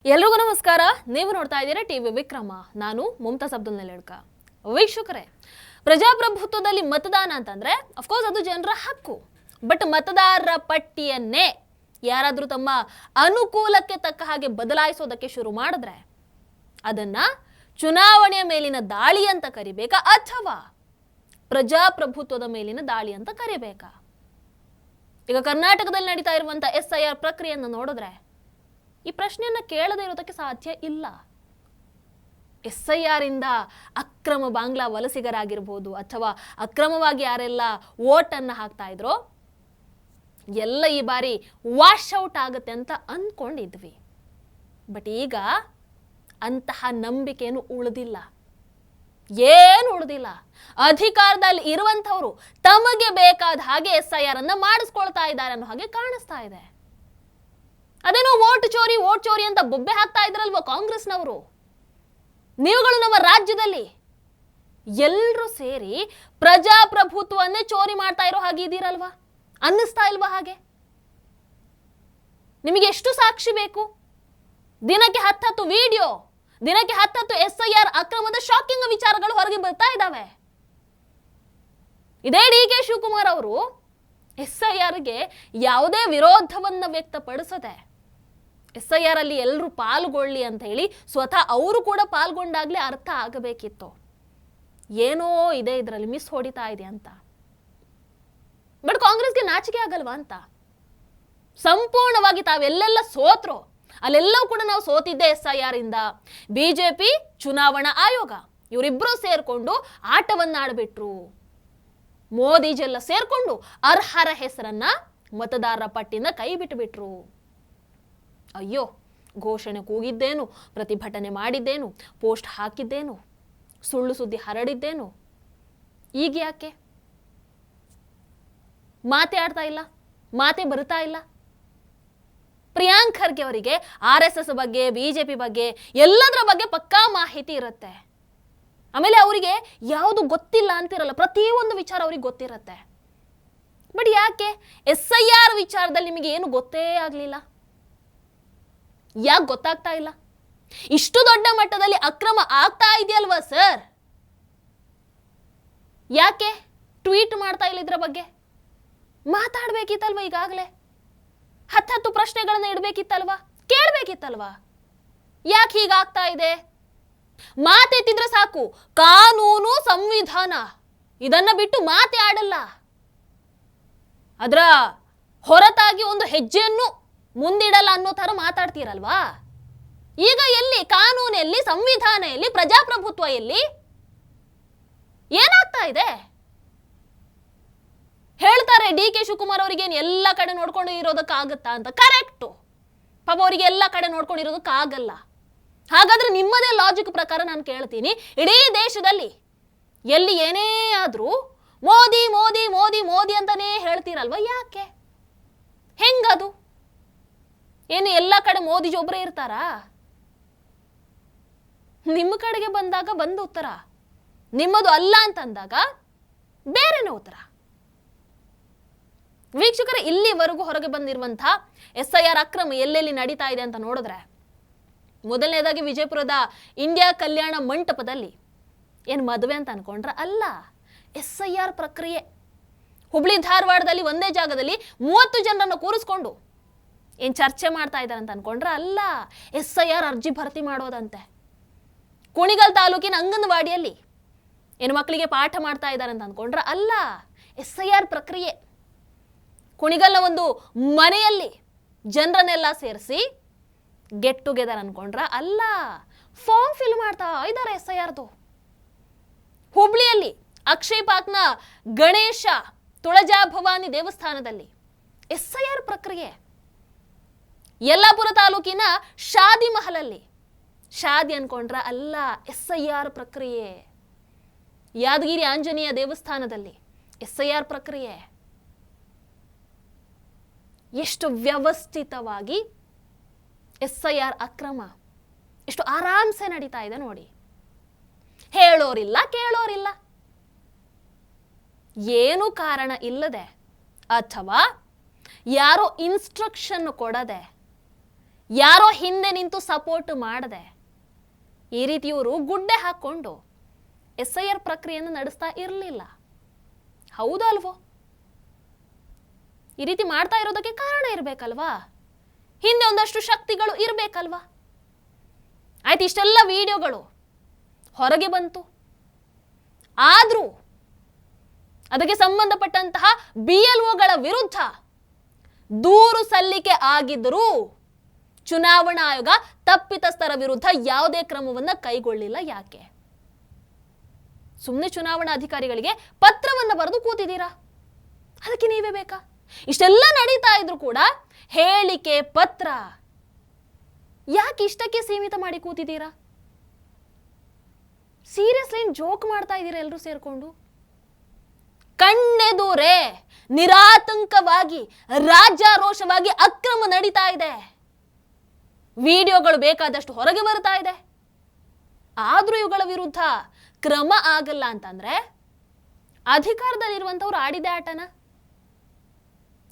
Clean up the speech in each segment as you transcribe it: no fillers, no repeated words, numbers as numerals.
ಎಲ್ರಿಗೂ ನಮಸ್ಕಾರ. ನೀವು ನೋಡ್ತಾ ಇದ್ದೀರಾ ಟಿವಿ ವಿಕ್ರಮ. ನಾನು ಮುಮ್ತಾಜ್ ಅಬ್ದುಲ್ ನೆಲಡ್ಕ. ವೀಕ್ಷಕರೇ, ಪ್ರಜಾಪ್ರಭುತ್ವದಲ್ಲಿ ಮತದಾನ ಅಂತಂದ್ರೆ ಅಫ್ಕೋರ್ಸ್ ಅದು ಜನರ ಹಕ್ಕು. ಬಟ್ ಮತದಾರರ ಪಟ್ಟಿಯನ್ನೇ ಯಾರಾದರೂ ತಮ್ಮ ಅನುಕೂಲಕ್ಕೆ ತಕ್ಕ ಹಾಗೆ ಬದಲಾಯಿಸೋದಕ್ಕೆ ಶುರು ಮಾಡಿದ್ರೆ ಅದನ್ನ ಚುನಾವಣೆಯ ಮೇಲಿನ ದಾಳಿ ಅಂತ ಕರಿಬೇಕಾ ಅಥವಾ ಪ್ರಜಾಪ್ರಭುತ್ವದ ಮೇಲಿನ ದಾಳಿ ಅಂತ ಕರಿಬೇಕಾ? ಈಗ ಕರ್ನಾಟಕದಲ್ಲಿ ನಡೀತಾ ಇರುವಂತ SIR ಪ್ರಕ್ರಿಯೆಯನ್ನು ನೋಡಿದ್ರೆ ಈ ಪ್ರಶ್ನೆಯನ್ನ ಕೇಳದೇ ಇರೋದಕ್ಕೆ ಸಾಧ್ಯ ಇಲ್ಲ. SIR ಇಂದ ಅಕ್ರಮ ಬಾಂಗ್ಲಾ ವಲಸಿಗರಾಗಿರ್ಬೋದು ಅಥವಾ ಅಕ್ರಮವಾಗಿ ಯಾರೆಲ್ಲ ವೋಟ್ ಅನ್ನ ಹಾಕ್ತಾ ಇದ್ರೋ ಎಲ್ಲ ಈ ಬಾರಿ ವಾಶ್ ಔಟ್ ಆಗುತ್ತೆ ಅಂತ ಅಂದ್ಕೊಂಡಿದ್ವಿ. ಬಟ್ ಈಗ ಅಂತಹ ನಂಬಿಕೆಯನ್ನು ಉಳಿದಿಲ್ಲ, ಏನು ಉಳಿದಿಲ್ಲ. ಅಧಿಕಾರದಲ್ಲಿ ಇರುವಂತವರು ತಮಗೆ ಬೇಕಾದ ಹಾಗೆ SIR ಅನ್ನ ಮಾಡಿಸ್ಕೊಳ್ತಾ ಇದ್ದಾರೆ ಅನ್ನೋ ಹಾಗೆ ಕಾಣಿಸ್ತಾ ಇದೆ. ಅದೇನೋ ವೋಟ್ ಚೋರಿ ಅಂತ ಬೊಬ್ಬೆ ಹಾಕ್ತಾ ಇದ್ರಲ್ವ ಕಾಂಗ್ರೆಸ್ನವರು. ನೀವುಗಳು ನಮ್ಮ ರಾಜ್ಯದಲ್ಲಿ ಎಲ್ಲರೂ ಸೇರಿ ಪ್ರಜಾಪ್ರಭುತ್ವವನ್ನೇ ಚೋರಿ ಮಾಡ್ತಾ ಇರೋ ಹಾಗೆ ಇದ್ದೀರಲ್ವಾ? ಅನ್ನಿಸ್ತಾ ಇಲ್ವಾ ಹಾಗೆ? ನಿಮಗೆ ಎಷ್ಟು ಸಾಕ್ಷಿ ಬೇಕು? ದಿನಕ್ಕೆ 10 ವಿಡಿಯೋ, ದಿನಕ್ಕೆ 10 SIR ಅಕ್ರಮದ ಶಾಕಿಂಗ್ ವಿಚಾರಗಳು ಹೊರಗೆ ಬರ್ತಾ ಇದ್ದಾವೆ. ಇದೇ DK ಶಿವಕುಮಾರ್ ಅವರು SIRಗೆ ಯಾವುದೇ ವಿರೋಧವನ್ನ ವ್ಯಕ್ತಪಡಿಸದೆ SIR ಅಲ್ಲಿ ಎಲ್ಲರೂ ಪಾಲ್ಗೊಳ್ಳಿ ಅಂತ ಹೇಳಿ ಸ್ವತಃ ಅವರು ಕೂಡ ಪಾಲ್ಗೊಂಡಾಗ್ಲೇ ಅರ್ಥ ಆಗಬೇಕಿತ್ತು ಏನೋ ಇದೆ ಇದರಲ್ಲಿ ಮಿಸ್ ಹೊಡಿತಾ ಇದೆ ಅಂತ. ಬಟ್ ಕಾಂಗ್ರೆಸ್ಗೆ ನಾಚಿಕೆ ಆಗಲ್ವಾ ಅಂತ ಸಂಪೂರ್ಣವಾಗಿ ತಾವೆಲ್ಲೆಲ್ಲ ಸೋತ್ರೋ ಅಲ್ಲೆಲ್ಲವೂ ಕೂಡ ನಾವು ಸೋತಿದ್ದೆ SIR ಇಂದ. ಬಿಜೆಪಿ ಚುನಾವಣಾ ಆಯೋಗ ಇವರಿಬ್ರು ಸೇರ್ಕೊಂಡು ಆಟವನ್ನಾಡ್ಬಿಟ್ರು. ಮೋದಿಜೆಲ್ಲ ಸೇರ್ಕೊಂಡು ಅರ್ಹರ ಹೆಸರನ್ನ ಮತದಾರರ ಪಟ್ಟಿಯಿಂದ ಕೈ ಬಿಟ್ಟುಬಿಟ್ರು. ಅಯ್ಯೋ, ಘೋಷಣೆ ಕೂಗಿದ್ದೇನು, ಪ್ರತಿಭಟನೆ ಮಾಡಿದ್ದೇನು, ಪೋಸ್ಟ್ ಹಾಕಿದ್ದೇನು, ಸುಳ್ಳು ಸುದ್ದಿ ಹರಡಿದ್ದೇನು, ಈಗ ಯಾಕೆ ಮಾತೆ ಆಡ್ತಾ ಇಲ್ಲ, ಮಾತೆ ಬರ್ತಾ ಇಲ್ಲ? ಪ್ರಿಯಾಂಕ್ ಖರ್ಗೆ ಅವರಿಗೆ RSS ಬಗ್ಗೆ, ಬಿಜೆಪಿ ಬಗ್ಗೆ ಎಲ್ಲದರ ಬಗ್ಗೆ ಪಕ್ಕಾ ಮಾಹಿತಿ ಇರುತ್ತೆ. ಆಮೇಲೆ ಅವರಿಗೆ ಯಾವುದು ಗೊತ್ತಿಲ್ಲ ಅಂತಿರಲ್ಲ, ಪ್ರತಿಯೊಂದು ವಿಚಾರ ಅವ್ರಿಗೆ ಗೊತ್ತಿರತ್ತೆ. ಬಟ್ ಯಾಕೆ SIR ವಿಚಾರದಲ್ಲಿ ನಿಮಗೆ ಏನು ಗೊತ್ತೇ ಆಗಲಿಲ್ಲ? ಯಾಕೆ ಗೊತ್ತಾಗ್ತಾ ಇಲ್ಲ? ಇಷ್ಟು ದೊಡ್ಡ ಮಟ್ಟದಲ್ಲಿ ಅಕ್ರಮ ಆಗ್ತಾ ಇದೆಯಲ್ವಾ ಸರ್? ಯಾಕೆ ಟ್ವೀಟ್ ಮಾಡ್ತಾ ಇಲ್ಲ ಇದ್ರ ಬಗ್ಗೆ? ಮಾತಾಡ್ಬೇಕಿತ್ತಲ್ವಾ? ಈಗಾಗಲೇ 10 ಪ್ರಶ್ನೆಗಳನ್ನ ಇಡಬೇಕಿತ್ತಲ್ವಾ, ಕೇಳಬೇಕಿತ್ತಲ್ವಾ? ಯಾಕೆ ಹೀಗಾಗ್ತಾ ಇದೆ? ಮಾತೆತ್ತಿದ್ರೆ ಸಾಕು, ಕಾನೂನು ಸಂವಿಧಾನ ಇದನ್ನ ಬಿಟ್ಟು ಮಾತೆ ಆಡಲ್ಲ. ಅದರ ಹೊರತಾಗಿ ಒಂದು ಹೆಜ್ಜೆಯನ್ನು ಮುಂದಿಡಲ್ಲ ಅನ್ನೋ ತರ ಮಾತಾಡ್ತೀರಲ್ವಾ? ಈಗ ಎಲ್ಲಿ ಕಾನೂನು, ಎಲ್ಲಿ ಸಂವಿಧಾನ, ಎಲ್ಲಿ ಪ್ರಜಾಪ್ರಭುತ್ವ, ಎಲ್ಲಿ ಏನಾಗ್ತಾ ಇದೆ? ಹೇಳ್ತಾರೆ DK ಶಿವಕುಮಾರ್ ಅವರಿಗೆ ಎಲ್ಲ ಕಡೆ ನೋಡ್ಕೊಂಡು ಇರೋದಕ್ಕಾಗತ್ತಾ ಅಂತ. ಕರೆಕ್ಟು, ಪಾಪ ಅವರಿಗೆ ಎಲ್ಲ ಕಡೆ ನೋಡ್ಕೊಂಡು ಇರೋದಕ್ಕಾಗಲ್ಲ. ಹಾಗಾದ್ರೆ ನಿಮ್ಮದೇ ಲಾಜಿಕ್ ಪ್ರಕಾರ ನಾನು ಕೇಳ್ತೀನಿ, ಇಡೀ ದೇಶದಲ್ಲಿ ಎಲ್ಲಿ ಏನೇ ಆದ್ರೂ ಮೋದಿ ಮೋದಿ ಮೋದಿ ಮೋದಿ ಅಂತಾನೇ ಹೇಳ್ತೀರಲ್ವಾ? ಯಾಕೆ? ಹೆಂಗದು? ಏನು ಎಲ್ಲ ಕಡೆ ಮೋದಿ ಒಬ್ಬರೇ ಇರ್ತಾರಾ? ನಿಮ್ಮ ಕಡೆಗೆ ಬಂದಾಗ ಬಂದ ಉತ್ತರ, ನಿಮ್ಮದು ಅಲ್ಲ ಅಂತಂದಾಗ ಬೇರೆನೇ ಉತ್ತರ. ವೀಕ್ಷಕರೇ, ಇಲ್ಲಿವರೆಗೂ ಹೊರಗೆ ಬಂದಿರುವಂತಹ SIR ಅಕ್ರಮ ಎಲ್ಲೆಲ್ಲಿ ನಡೀತಾ ಇದೆ ಅಂತ ನೋಡಿದ್ರೆ, ಮೊದಲನೇದಾಗಿ ವಿಜಯಪುರದ ಇಂಡಿಯಾ ಕಲ್ಯಾಣ ಮಂಟಪದಲ್ಲಿ ಏನು ಮದುವೆ ಅಂತ ಅನ್ಕೊಂಡ್ರ? ಅಲ್ಲ, SIR ಪ್ರಕ್ರಿಯೆ. ಹುಬ್ಳಿ ಧಾರವಾಡದಲ್ಲಿ ಒಂದೇ ಜಾಗದಲ್ಲಿ 30 ಜನರನ್ನು ಕೂರಿಸ್ಕೊಂಡು ಏನು ಚರ್ಚೆ ಮಾಡ್ತಾ ಇದ್ದಾರೆ ಅಂತ ಅನ್ಕೊಂಡ್ರ? ಅಲ್ಲ, SIR ಅರ್ಜಿ ಭರ್ತಿ ಮಾಡೋದಂತೆ. ಕುಣಿಗಲ್ ತಾಲೂಕಿನ ಅಂಗನವಾಡಿಯಲ್ಲಿ ಏನು ಮಕ್ಕಳಿಗೆ ಪಾಠ ಮಾಡ್ತಾ ಇದ್ದಾರೆ ಅಂತ ಅನ್ಕೊಂಡ್ರ? ಅಲ್ಲ, SIR ಪ್ರಕ್ರಿಯೆ. ಕುಣಿಗಲ್ನ ಒಂದು ಮನೆಯಲ್ಲಿ ಜನರನ್ನೆಲ್ಲ ಸೇರಿಸಿ ಗೆಟ್ ಟುಗೆದರ್ ಅನ್ಕೊಂಡ್ರ? ಅಲ್ಲ, ಫಾರ್ಮ್ ಫಿಲ್ ಮಾಡ್ತಾ ಇದ್ದಾರೆ SIRದು. ಹುಬ್ಳಿಯಲ್ಲಿ ಅಕ್ಷಯ್ ಪಾಕ್ನ ಗಣೇಶ ತುಳಜಾ ಭವಾನಿ ದೇವಸ್ಥಾನದಲ್ಲಿ SIR ಪ್ರಕ್ರಿಯೆ. ಯಲ್ಲಾಪುರ ತಾಲೂಕಿನ ಶಾದಿ ಮಹಲಲ್ಲಿ ಶಾದಿ ಅನ್ಕೊಂಡ್ರ? ಅಲ್ಲ, SIR ಪ್ರಕ್ರಿಯೆ. ಯಾದಗಿರಿ ಆಂಜನೇಯ ದೇವಸ್ಥಾನದಲ್ಲಿ SIR ಪ್ರಕ್ರಿಯೆ. ಎಷ್ಟು ವ್ಯವಸ್ಥಿತವಾಗಿ SIR ಅಕ್ರಮ ಎಷ್ಟು ಆರಾಮ್ಸೆ ನಡೀತಾ ಇದೆ ನೋಡಿ. ಹೇಳೋರಿಲ್ಲ, ಕೇಳೋರಿಲ್ಲ, ಏನು ಕಾರಣ ಇಲ್ಲದೆ ಅಥವಾ ಯಾರೋ ಇನ್ಸ್ಟ್ರಕ್ಷನ್ ಕೊಡದೆ ಯಾರೋ ಹಿಂದೆ ನಿಂತು ಸಪೋರ್ಟ್ ಮಾಡದೆ ಈ ರೀತಿ ಇವರು ಗುಡ್ಡೆ ಹಾಕೊಂಡು SIR ಪ್ರಕ್ರಿಯೆಯನ್ನು ನಡೆಸ್ತಾ ಇರಲಿಲ್ಲ. ಹೌದಾ ಅಲ್ವೋ? ಈ ರೀತಿ ಮಾಡ್ತಾ ಇರೋದಕ್ಕೆ ಕಾರಣ ಇರಬೇಕಲ್ವಾ? ಹಿಂದೆ ಒಂದಷ್ಟು ಶಕ್ತಿಗಳು ಇರಬೇಕಲ್ವಾ? ಆಯ್ತು, ಇಷ್ಟೆಲ್ಲ ವಿಡಿಯೋಗಳು ಹೊರಗೆ ಬಂತು, ಆದ್ರೂ ಅದಕ್ಕೆ ಸಂಬಂಧಪಟ್ಟಂತಹ BLOಗಳ ವಿರುದ್ಧ ದೂರು ಸಲ್ಲಿಕೆ ಆಗಿದ್ದರೂ ಚುನಾವಣಾ ಆಯೋಗ ತಪ್ಪಿತಸ್ಥರ ವಿರುದ್ಧ ಯಾವುದೇ ಕ್ರಮವನ್ನ ಕೈಗೊಳ್ಳಿಲ್ಲ. ಯಾಕೆ? ಸುಮ್ಮನೆ ಚುನಾವಣಾ ಅಧಿಕಾರಿಗಳಿಗೆ ಪತ್ರವನ್ನ ಬರೆದು ಕೂತಿದ್ದೀರಾ? ಅದಕ್ಕೆ ನೀವೇ ಬೇಕಾ? ಇಷ್ಟೆಲ್ಲ ನಡೀತಾ ಇದ್ರು ಕೂಡ ಹೇಳಿಕೆ ಪತ್ರ ಯಾಕೆ ಇಷ್ಟಕ್ಕೆ ಸೀಮಿತ ಮಾಡಿ ಕೂತಿದ್ದೀರಾ? ಸೀರಿಯಸ್ಲಿ ಜೋಕ್ ಮಾಡ್ತಾ ಇದ್ದೀರಾ ಎಲ್ಲರೂ ಸೇರ್ಕೊಂಡು? ಕಣ್ಣೆದುರೇ ನಿರಾತಂಕವಾಗಿ ರಾಜ್ಯಾರೋಷವಾಗಿ ಅಕ್ರಮ ನಡೀತಾ ಇದೆ, ವಿಡಿಯೋಗಳು ಬೇಕಾದಷ್ಟು ಹೊರಗೆ ಬರ್ತಾ ಇದೆ, ಆದ್ರೂ ಇವುಗಳ ವಿರುದ್ಧ ಕ್ರಮ ಆಗಲ್ಲ ಅಂತಂದ್ರೆ ಅಧಿಕಾರದಲ್ಲಿರುವಂತವ್ರು ಆಡಿದೆ ಆಟನ?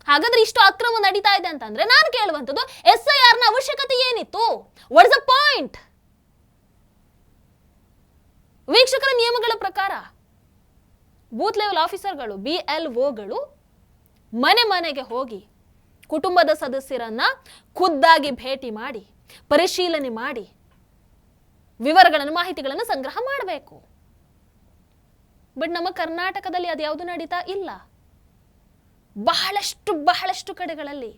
ಹಾಗಾದ್ರೆ ಇಷ್ಟು ಅಕ್ರಮ ನಡೀತಾ ಇದೆ ಅಂತಂದ್ರೆ ನಾನು ಕೇಳುವಂಥದ್ದು, SIR ನ ಅವಶ್ಯಕತೆ ಏನಿತ್ತು? What is the point? ವೀಕ್ಷಕರ ನಿಯಮಗಳ ಪ್ರಕಾರ ಬೂತ್ ಲೆವೆಲ್ ಆಫೀಸರ್ಗಳು BLOಗಳು ಮನೆ ಮನೆಗೆ ಹೋಗಿ ಕುಟುಂಬದ ಸದಸ್ಯರನ್ನ ಖುದ್ದಾಗಿ ಭೇಟಿ ಮಾಡಿ ಪರಿಶೀಲನೆ ಮಾಡಿ ವಿವರಗಳನ್ನು ಮಾಹಿತಿಗಳನ್ನು ಸಂಗ್ರಹ ಮಾಡಬೇಕು. ಬಟ್ ನಮ್ಮ ಕರ್ನಾಟಕದಲ್ಲಿ ಅದು ಯಾವುದು ನಡೀತಾ ಇಲ್ಲ. ಬಹಳಷ್ಟು ಕಡೆಗಳಲ್ಲಿ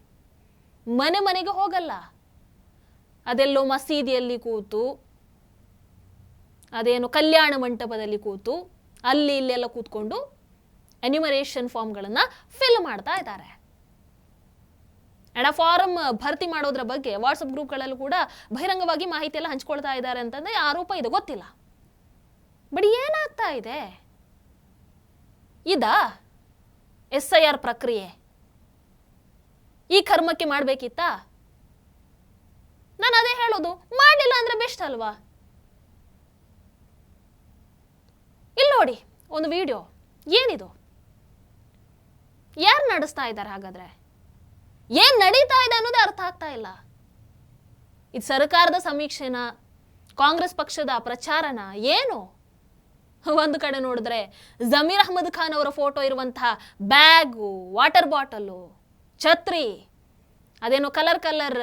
ಮನೆ ಮನೆಗೆ ಹೋಗಲ್ಲ, ಅದೆಲ್ಲೋ ಮಸೀದಿಯಲ್ಲಿ ಕೂತು, ಅದೇನು ಕಲ್ಯಾಣ ಮಂಟಪದಲ್ಲಿ ಕೂತು, ಅಲ್ಲಿ ಇಲ್ಲೆಲ್ಲ ಕೂತ್ಕೊಂಡು ಎನ್ಯುಮರೇಷನ್ ಫಾರ್ಮ್ಗಳನ್ನು ಫಿಲ್ ಮಾಡ್ತಾ ಇದ್ದಾರೆ. ಆ ಫಾರಂ ಭರ್ತಿ ಮಾಡೋದ್ರ ಬಗ್ಗೆ ವಾಟ್ಸಪ್ ಗ್ರೂಪ್ಗಳಲ್ಲೂ ಕೂಡ ಬಹಿರಂಗವಾಗಿ ಮಾಹಿತಿ ಎಲ್ಲ ಹಂಚ್ಕೊಳ್ತಾ ಇದ್ದಾರೆ ಅಂತಂದ್ರೆ ಆರೋಪ ಇದೆ, ಗೊತ್ತಿಲ್ಲ. ಬಟ್ ಏನಾಗ್ತಾ ಇದೆ? ಇದಾ SIR ಪ್ರಕ್ರಿಯೆ? ಈ ಕರ್ಮಕ್ಕೆ ಮಾಡ್ಬೇಕಿತ್ತಾ? ನಾನು ಅದೇ ಹೇಳೋದು, ಮಾಡಿಲ್ಲ ಅಂದ್ರೆ ಬೆಸ್ಟ್ ಅಲ್ವಾ? ಇಲ್ಲಿ ನೋಡಿ ಒಂದು ವಿಡಿಯೋ, ಏನಿದು? ಯಾರು ನಡೆಸ್ತಾ ಇದ್ದಾರೆ? ಹಾಗಾದ್ರೆ ಏನ್ ನಡೀತಾ ಇದೆ ಅನ್ನೋದೇ ಅರ್ಥ ಆಗ್ತಾ ಇಲ್ಲ. ಇದು ಸರ್ಕಾರದ ಸಮೀಕ್ಷೆನ, ಕಾಂಗ್ರೆಸ್ ಪಕ್ಷದ ಪ್ರಚಾರನ, ಏನು? ಒಂದು ಕಡೆ ನೋಡಿದ್ರೆ ಜಮೀರ್ ಅಹ್ಮದ್ ಖಾನ್ ಅವರ ಫೋಟೋ ಇರುವಂತಹ ಬ್ಯಾಗು, ವಾಟರ್ ಬಾಟಲು, ಛತ್ರಿ, ಅದೇನೋ ಕಲರ್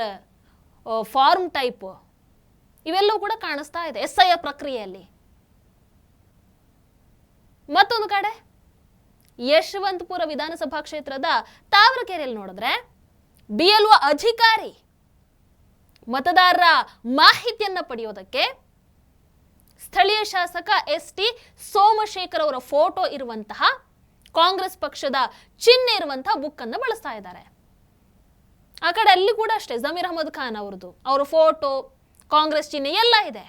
ಫಾರ್ಮ್ ಟೈಪ್, ಇವೆಲ್ಲವೂ ಕೂಡ ಕಾಣಿಸ್ತಾ ಇದೆ SIR ಪ್ರಕ್ರಿಯೆಯಲ್ಲಿ. ಮತ್ತೊಂದು ಕಡೆ ಯಶವಂತಪುರ ವಿಧಾನಸಭಾ ಕ್ಷೇತ್ರದ ತಾವರಕೆರೆಯಲ್ಲಿ ನೋಡಿದ್ರೆ BLO ಅಧಿಕಾರಿ ಮತದಾರರ ಮಾಹಿತಿಯನ್ನ ಪಡೆಯೋದಕ್ಕೆ ಸ್ಥಳೀಯ ಶಾಸಕ ST ಸೋಮಶೇಖರ್ ಅವರ ಫೋಟೋ ಇರುವಂತಹ, ಕಾಂಗ್ರೆಸ್ ಪಕ್ಷದ ಚಿಹ್ನೆ ಇರುವಂತಹ ಬುಕ್ ಅನ್ನು ಬಳಸ್ತಾ ಇದ್ದಾರೆ. ಆ ಕಡೆ ಅಲ್ಲಿ ಕೂಡ ಅಷ್ಟೇ ಜಮೀರ್ ಅಹ್ಮದ್ ಖಾನ್ ಅವರ ಫೋಟೋ, ಕಾಂಗ್ರೆಸ್ ಚಿಹ್ನೆ ಎಲ್ಲ ಇದೆ.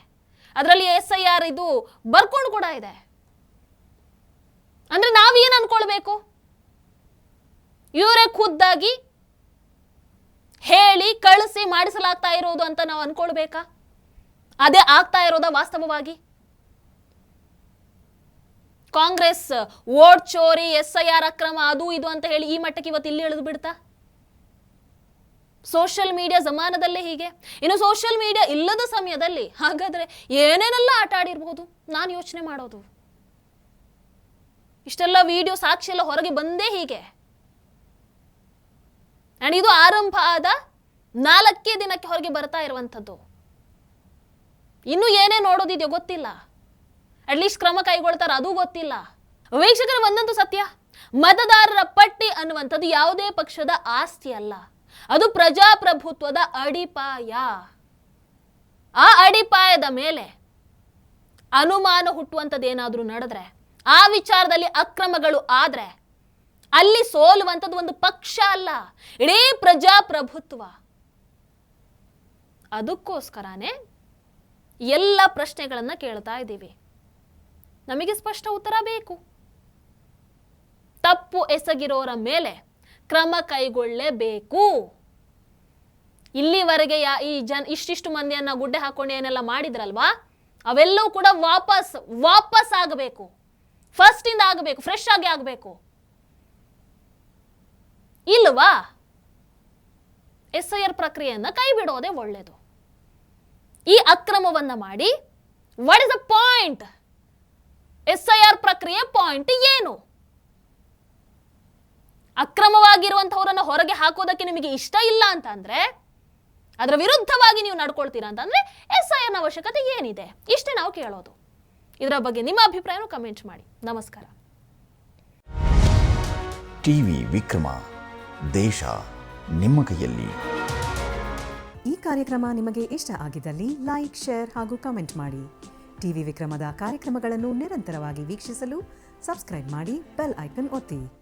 ಅದರಲ್ಲಿ SIR ಇದು ಬರ್ಕೊಂಡು ಕೂಡ ಇದೆ. ಅಂದ್ರೆ ನಾವೇನ್ ಅನ್ಕೊಳ್ಬೇಕು? ಇವರೇ ಖುದ್ದಾಗಿ ಹೇಳಿ ಕಳಿಸಿ ಮಾಡಿಸಲಾಗ್ತಾ ಇರೋದು ಅಂತ ನಾವು ಅನ್ಕೊಳ್ಬೇಕಾ? ಅದೇ ಆಗ್ತಾ ಇರೋದ ವಾಸ್ತವವಾಗಿ? ಕಾಂಗ್ರೆಸ್ ವೋಟ್ ಚೋರಿ, SIR ಅಕ್ರಮ, ಅದು ಇದು ಅಂತ ಹೇಳಿ ಈ ಮಟ್ಟಕ್ಕೆ ಇವತ್ತು ಇಲ್ಲಿ ಇಳಿದು ಬಿಡ್ತಾ? ಸೋಷಿಯಲ್ ಮೀಡಿಯಾ ಜಮಾನದಲ್ಲೇ ಹೀಗೆ. ಇನ್ನು ಸೋಷಿಯಲ್ ಮೀಡಿಯಾ ಇಲ್ಲದ ಸಮಯದಲ್ಲಿ ಹಾಗಾದ್ರೆ ಏನೇನೆಲ್ಲ ಆಟ ಆಡಿರ್ಬೋದು ನಾನು ಯೋಚನೆ ಮಾಡೋದು. ಇಷ್ಟೆಲ್ಲ ವಿಡಿಯೋ ಸಾಕ್ಷಿ ಎಲ್ಲ ಹೊರಗೆ ಬಂದೇ ಹೀಗೆ. ಅಂಡ್ ಇದು ಆರಂಭ ಆದ 4 ದಿನಕ್ಕೆ ಹೊರಗೆ ಬರ್ತಾ ಇರುವಂಥದ್ದು. ಇನ್ನು ಏನೇ ನೋಡೋದಿದೆಯೋ ಗೊತ್ತಿಲ್ಲ, ಅಟ್ಲೀಸ್ಟ್ ಕ್ರಮ ಕೈಗೊಳ್ತಾರ ಅದು ಗೊತ್ತಿಲ್ಲ. ವೀಕ್ಷಕರ, ಒಂದಂತೂ ಸತ್ಯ, ಮತದಾರರ ಪಟ್ಟಿ ಅನ್ನುವಂಥದ್ದು ಯಾವುದೇ ಪಕ್ಷದ ಆಸ್ತಿ ಅಲ್ಲ, ಅದು ಪ್ರಜಾಪ್ರಭುತ್ವದ ಅಡಿಪಾಯ. ಆ ಅಡಿಪಾಯದ ಮೇಲೆ ಅನುಮಾನ ಹುಟ್ಟುವಂಥದ್ದು ಏನಾದ್ರೂ ನಡೆದ್ರೆ, ಆ ವಿಚಾರದಲ್ಲಿ ಅಕ್ರಮಗಳು ಆದ್ರೆ ಅಲ್ಲಿ ಸೋಲುವಂಥದ್ದು ಒಂದು ಪಕ್ಷ ಅಲ್ಲ, ಇಡೀ ಪ್ರಜಾಪ್ರಭುತ್ವ. ಅದಕ್ಕೋಸ್ಕರನೇ ಎಲ್ಲ ಪ್ರಶ್ನೆಗಳನ್ನ ಕೇಳ್ತಾ ಇದ್ದೀವಿ. ನಮಗೆ ಸ್ಪಷ್ಟ ಉತ್ತರ ಬೇಕು. ತಪ್ಪು ಎಸಗಿರೋರ ಮೇಲೆ ಕ್ರಮ ಕೈಗೊಳ್ಳಲೇಬೇಕು. ಇಲ್ಲಿವರೆಗೆ ಇಷ್ಟಿಷ್ಟು ಮಂದಿಯನ್ನ ಗುಡ್ಡೆ ಹಾಕೊಂಡು ಏನೆಲ್ಲ ಮಾಡಿದ್ರಲ್ವಾ, ಅವೆಲ್ಲವೂ ಕೂಡ ವಾಪಸ್ ಆಗಬೇಕು. ಫಸ್ಟ್ ಇಂದ ಆಗಬೇಕು, ಫ್ರೆಶ್ ಆಗಿ ಆಗಬೇಕು. ಇಲ್ವಾ? SIR ಪ್ರಕ್ರಿಯೆಯನ್ನ ಕೈ ಬಿಡೋದೇ ಒಳ್ಳೆಯದು. ಈ ಅಕ್ರಮವನ್ನ ಮಾಡಿ what is the point? SIR ಪ್ರಕ್ರಿಯೆ ಪಾಯಿಂಟ್ ಏನು? ಅಕ್ರಮವಾಗಿರುವಂತವರನ್ನ ಹೊರಗೆ ಹಾಕೋದಕ್ಕೆ ನಿಮಗೆ ಇಷ್ಟ ಇಲ್ಲ ಅಂತ ಅಂದ್ರೆ, ಅದರ ವಿರುದ್ಧವಾಗಿ ನೀವು ನಡ್ಕೊಳ್ತೀರಾ ಅಂತಂದ್ರೆ SIR ನ ಅವಶ್ಯಕತೆ ಏನಿದೆ? ಇಷ್ಟೇ ನಾವು ಕೇಳೋದು. ಇದರ ಬಗ್ಗೆ ನಿಮ್ಮ ಅಭಿಪ್ರಾಯವನ್ನು ಕಮೆಂಟ್ ಮಾಡಿ. ನಮಸ್ಕಾರ. ಟಿವಿ ವಿಕ್ರಮ, ದೇಶ ನಿಮ್ಮ ಕೈಯಲ್ಲಿ. ಈ ಕಾರ್ಯಕ್ರಮ ನಿಮಗೆ ಇಷ್ಟ ಆಗಿದ್ದಲ್ಲಿ ಲೈಕ್, ಶೇರ್ ಹಾಗೂ ಕಮೆಂಟ್ ಮಾಡಿ. ಟಿವಿ ವಿಕ್ರಮದ ಕಾರ್ಯಕ್ರಮಗಳನ್ನು ನಿರಂತರವಾಗಿ ವೀಕ್ಷಿಸಲು ಸಬ್ಸ್ಕ್ರೈಬ್ ಮಾಡಿ, ಬೆಲ್ ಐಕನ್ ಒತ್ತಿ.